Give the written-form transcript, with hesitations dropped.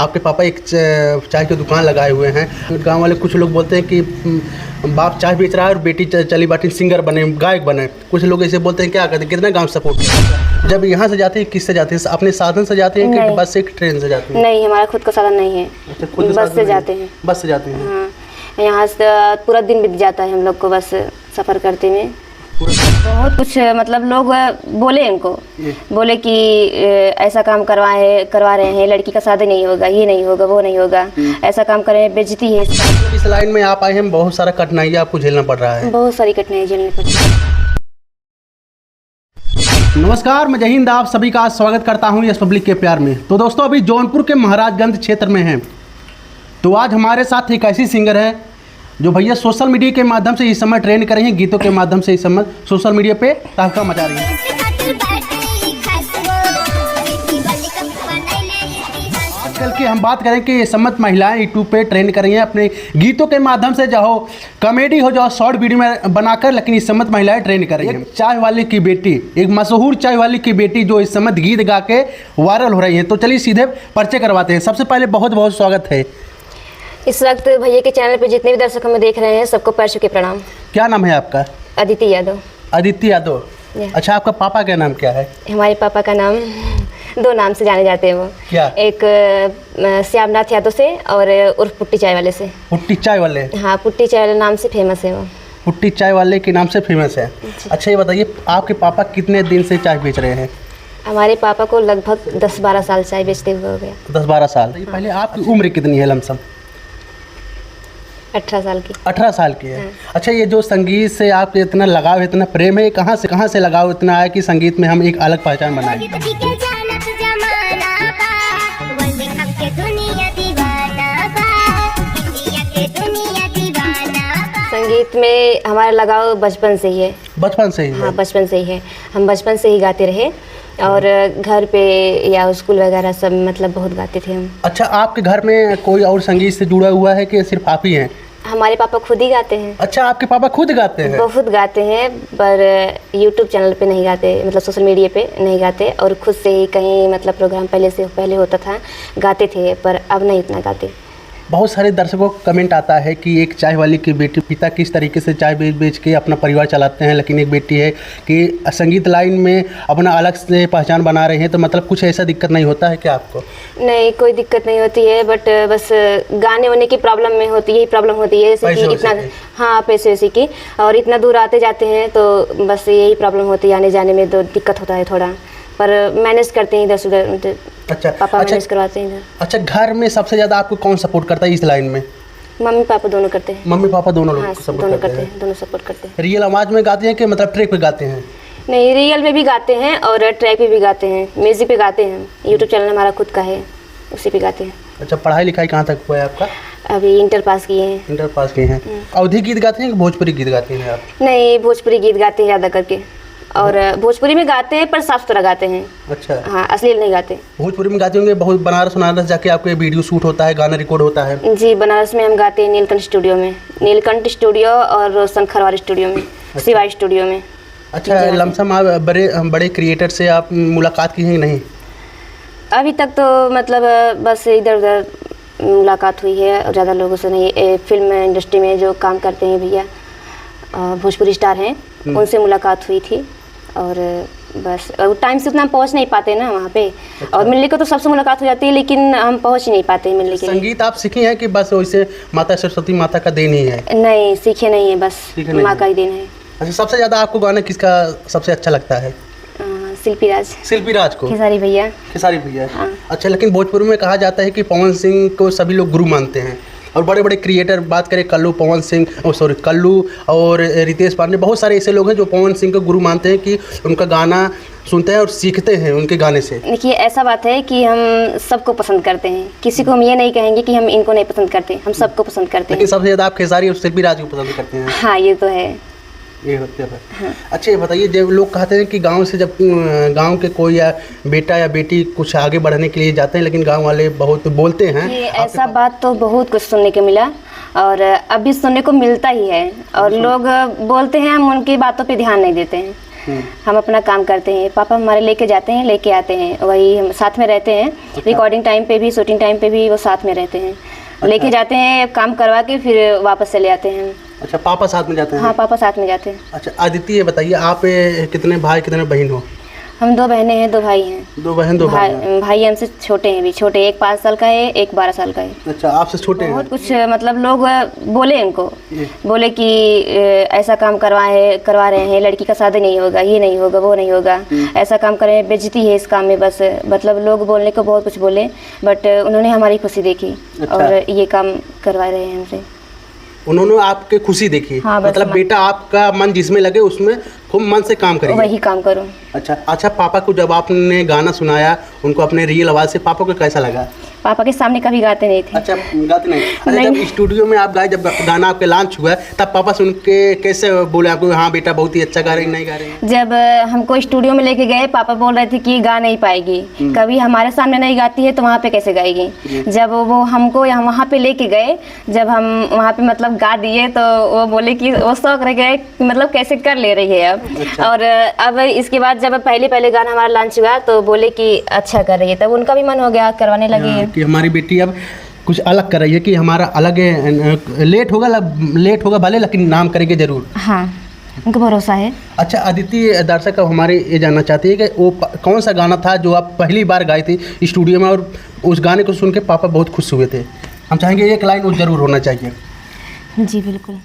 आपके पापा एक चाय की दुकान लगाए हुए हैं। गांव वाले कुछ लोग बोलते हैं कि बाप चाय बेच रहा है और बेटी चली बाटी सिंगर बने, गायक बने। कुछ लोग ऐसे बोलते हैं, क्या करते हैं, कितना गांव सपोर्ट। जब यहाँ से जाते हैं किससे जाते हैं, अपने साधन से जाते हैं कि बस से ट्रेन से जाते हैं? नहीं, हमारा खुद का साधन नहीं है। अच्छा, खुद बस से जाते हैं। बस से जाते हैं। हाँ, यहाँ से पूरा दिन बीत जाता है हम लोग को बस सफ़र करते में। बहुत कुछ मतलब लोग बोले, इनको बोले कि ऐसा काम करवा रहे हैं, लड़की का शादी नहीं होगा, ये नहीं होगा, वो नहीं होगा, ऐसा काम करें, बेइज्जती है। इस लाइन में आप आए हैं, बहुत सारा कठिनाई आपको झेलना पड़ रहा है। बहुत सारी कठिनाई झेलनी पड़ रही है। नमस्कार, मैं जय हिंद, आप सभी का स्वागत करता हूं यस पब्लिक के प्यार में। तो दोस्तों, अभी जौनपुर के महाराजगंज क्षेत्र में हैं। तो आज हमारे साथ एक ऐसी सिंगर है जो भैया सोशल मीडिया के माध्यम से इस समय ट्रेंड कर रही हैं, गीतों के माध्यम से इस समय सोशल मीडिया पे तहलका मचा रही है। आजकल की हम बात करें कि सम्मत महिलाएं यूट्यूब पे ट्रेंड कर रही हैं अपने गीतों के माध्यम से, चाहे कॉमेडी हो, चाहे शॉर्ट वीडियो में बनाकर, लेकिन इस सम्मत महिलाएं ट्रेंड कर रही हैं। चाय वाले की बेटी, एक मशहूर चाय वाले की बेटी जो इस सम्मत गीत गा के वायरल हो रही है। तो चलिए सीधे परिचय करवाते हैं। सबसे पहले बहुत बहुत स्वागत है। इस वक्त भैया के चैनल पे जितने भी दर्शक हमें देख रहे हैं, सबको पैर छू के प्रणाम। क्या नाम है आपका? अदिति यादव। अदिति यादव। अच्छा, आपका पापा का नाम क्या है? हमारे पापा का नाम दो नाम से जाने जाते हैं वो। क्या? एक श्यामनाथ यादव से और उर्फ पुट्टी चाय वाले से। पुट्टी चाय वाले? हाँ, पुट्टी चाय वाले नाम से फेमस है वो। पुट्टी चाय वाले के नाम से फेमस है। अच्छा, ये बताइए, आपके पापा कितने दिन से चाय बेच रहे हैं? हमारे पापा को लगभग 10-12 साल चाय बेचते हुए हो गया। 10-12 साल। पहले आपकी उम्र कितनी है लमसम? 18 साल की। 18 साल की है। अच्छा, ये जो संगीत से आपके इतना लगाव है, इतना प्रेम है, कहाँ से लगाव इतना आया कि संगीत में हम एक अलग पहचान बनाए? संगीत में हमारा लगाव बचपन से ही है। बचपन से ही? हाँ, बचपन से ही है। हम बचपन से ही गाते रहे और घर पे या स्कूल वगैरह सब मतलब बहुत गाते थे हम। अच्छा, आपके घर में कोई और संगीत से जुड़ा हुआ है कि सिर्फ आप ही हैं? हमारे पापा खुद ही गाते हैं। अच्छा, आपके पापा खुद गाते हैं? बहुत गाते हैं, पर यूट्यूब चैनल पे नहीं गाते, मतलब सोशल मीडिया पे नहीं गाते। और खुद से ही कहीं मतलब प्रोग्राम पहले होता था, गाते थे, पर अब नहीं इतना गाते। बहुत सारे दर्शकों को कमेंट आता है कि एक चाय वाली की बेटी, पिता किस तरीके से चाय बेच के अपना परिवार चलाते हैं, लेकिन एक बेटी है कि संगीत लाइन में अपना अलग से पहचान बना रहे हैं। तो मतलब कुछ ऐसा दिक्कत नहीं होता है क्या आपको? नहीं, कोई दिक्कत नहीं होती है, बट बस गाने वाने की प्रॉब्लम में होती है, यही प्रॉब्लम होती है जैसे कि इतना, हाँ, पैसे वैसे की, और इतना दूर आते जाते हैं तो बस यही प्रॉब्लम होती है, आने जाने में तो दिक्कत होता है थोड़ा, पर मैनेज करते हैं इधर उधर। अच्छा, पापा मैनेज करवाते हैं इधर। अच्छा, घर में सबसे ज़्यादा आपको कौन सपोर्ट करता है इस लाइन में? मम्मी पापा दोनों करते हैं। मम्मी पापा दोनों लोग? हाँ, दोनों करते हैं, दोनों सपोर्ट करते हैं। रियल आवाज़ में गाते हैं कि मतलब ट्रैक पे गाते हैं? नहीं, रियल में भी गाते हैं और ट्रैक पे भी गाते हैं, म्यूजिक पे गाते हैं। यूट्यूब चैनल हमारा खुद का है, उसी पे गाते हैं। अच्छा, पढ़ाई लिखाई कहाँ तक हुआ है आपका? अभी इंटर पास किए हैं। इंटर पास किए हैं। अवधी गीत गाते हैं कि भोजपुरी गीत गाते हैं आप? नहीं, भोजपुरी गीत गाते हैं ज़्यादा करके, और भोजपुरी में गाते हैं पर साफ सुथरा गाते हैं। अच्छा। हाँ, अश्लील नहीं गाते। भोजपुरी में गाते होंगे, बहुत बनारस जाके आपके वीडियो शूट होता है, गाना रिकॉर्ड होता है? जी, बनारस में हम गाते हैं नीलकंठ स्टूडियो में, नीलकंठ स्टूडियो और रोशन खरवार स्टूडियो में, शिवा स्टूडियो में। अच्छा, लमसम आप बड़े क्रिएटर से आप मुलाकात की है कि नहीं? अभी तक तो मतलब बस इधर उधर मुलाकात हुई है और ज़्यादा लोगों से नहीं। फिल्म इंडस्ट्री में जो काम करते हैं भैया, भोजपुरी स्टार हैं, उनसे मुलाकात हुई थी, और बस टाइम से उतना हम पहुंच नहीं पाते ना वहाँ पे। अच्छा। और मिलने को तो सबसे मुलाकात हो जाती है, लेकिन हम पहुंच ही नहीं पाते मिलने के लिए। संगीत आप सीखी हैं कि बस वैसे माता सरस्वती माता का देन ही है? नहीं, सीखे नहीं है, बस माँ का ही देन है। अच्छा, सबसे ज़्यादा आपको गाना किसका सबसे अच्छा लगता है? शिल्पी राज। शिल्पी राज को? खेसारी भैया। खेसारी भैया। हाँ। अच्छा, लेकिन भोजपुरी में कहा जाता है कि पवन सिंह को सभी लोग गुरु मानते हैं, और बड़े बड़े क्रिएटर, बात करें कल्लू, पवन सिंह, कल्लू और रितेश पांडे, बहुत सारे ऐसे लोग हैं जो पवन सिंह को गुरु मानते हैं कि उनका गाना सुनते हैं और सीखते हैं उनके गाने से। देखिए, ऐसा बात है कि हम सबको पसंद करते हैं, किसी को हम ये नहीं कहेंगे कि हम इनको नहीं पसंद करते, हम सबको पसंद करते हैं। लेकिन सबसे ज़्यादा आप खेसारी और शिल्पी राज को पसंद करते हैं? हाँ, ये तो है। ये होते हैं। हाँ। अच्छा, ये बताइए, जब लोग कहते हैं कि गांव से जब गांव के कोई या बेटा या बेटी कुछ आगे बढ़ने के लिए जाते हैं, लेकिन गांव वाले बहुत बोलते हैं, ऐसा बात तो बहुत कुछ सुनने को मिला और अभी सुनने को मिलता ही है, और लोग बोलते हैं, हम उनकी बातों पे ध्यान नहीं देते हैं। हम अपना काम करते हैं, पापा हमारे लेके जाते हैं, लेके आते हैं, वही हम साथ में रहते हैं। रिकॉर्डिंग टाइम पे भी, शूटिंग टाइम पे भी वो साथ में रहते हैं। लेके जाते हैं, काम करवा के फिर वापस चले आते हैं। अच्छा, पापा साथ में जाते हैं? हाँ, पापा साथ में जाते हैं। अच्छा अदिति, ये बताइए आप कितने भाई कितने बहन हो? हम 2 बहनें हैं, 2 भाई हैं। 2 बहन 2 भाई हैं। भाई हमसे छोटे हैं, भी छोटे, एक 5 साल का है, एक 12 साल का है। अच्छा, आपसे छोटे हैं? बहुत कुछ मतलब लोग बोले इनको, बोले कि ऐसा काम करवा रहे हैं, लड़की का शादी नहीं होगा, ये नहीं होगा, वो नहीं होगा, ऐसा काम कर रहे हैं, बेइज्जती है इस काम में। बस मतलब लोग बोलने को बहुत कुछ बोले, बट उन्होंने हमारी खुशी देखी। अच्छा। और ये काम करवा रहे हैं हमसे। उन्होंने आपके खुशी देखी? हाँ, मतलब बेटा आपका मन जिसमें लगे उसमें खूब मन से काम करेंगे? वही काम करूँ। अच्छा, पापा को जब आपने गाना सुनाया उनको अपने रियल आवाज़ से, पापा को कैसा लगा? पापा के सामने कभी गाते नहीं थे। अच्छा, गाते नहीं? अच्छा, जब स्टूडियो में आप गाए, जब गाना आपके लॉन्च हुआ तब पापा सुन के कैसे बोले आपको, हाँ बेटा बहुत ही अच्छा गा रहे हैं, नहीं गा रहे हैं? जब हमको स्टूडियो में लेके गए, पापा बोल रहे थे कि गा नहीं पाएगी, कभी हमारे सामने नहीं गाती है तो वहाँ पे कैसे गाएगी। जब वो हमको वहाँ पे लेके गए, जब हम वहाँ पे मतलब गा दिए तो वो बोले कि वो शौक रह गए, मतलब कैसे कर ले रही है अब। अच्छा। और अब इसके बाद जब पहले गाना हमारा लॉन्च हुआ तो बोले कि अच्छा कर रही है, तब उनका भी मन हो गया, करवाने लगी है कि हमारी बेटी अब कुछ अलग कर रही है, कि हमारा अलग लेट होगा भले, लेकिन नाम करेंगे जरूर। हाँ, उनको भरोसा है। अच्छा अदिति, दर्शक हमारे ये जानना चाहती है कि वो कौन सा गाना था जो आप पहली बार गाए थे स्टूडियो में, और उस गाने को सुन के पापा बहुत खुश हुए थे? हम चाहेंगे एक लाइन वो जरूर होना चाहिए। जी बिल्कुल।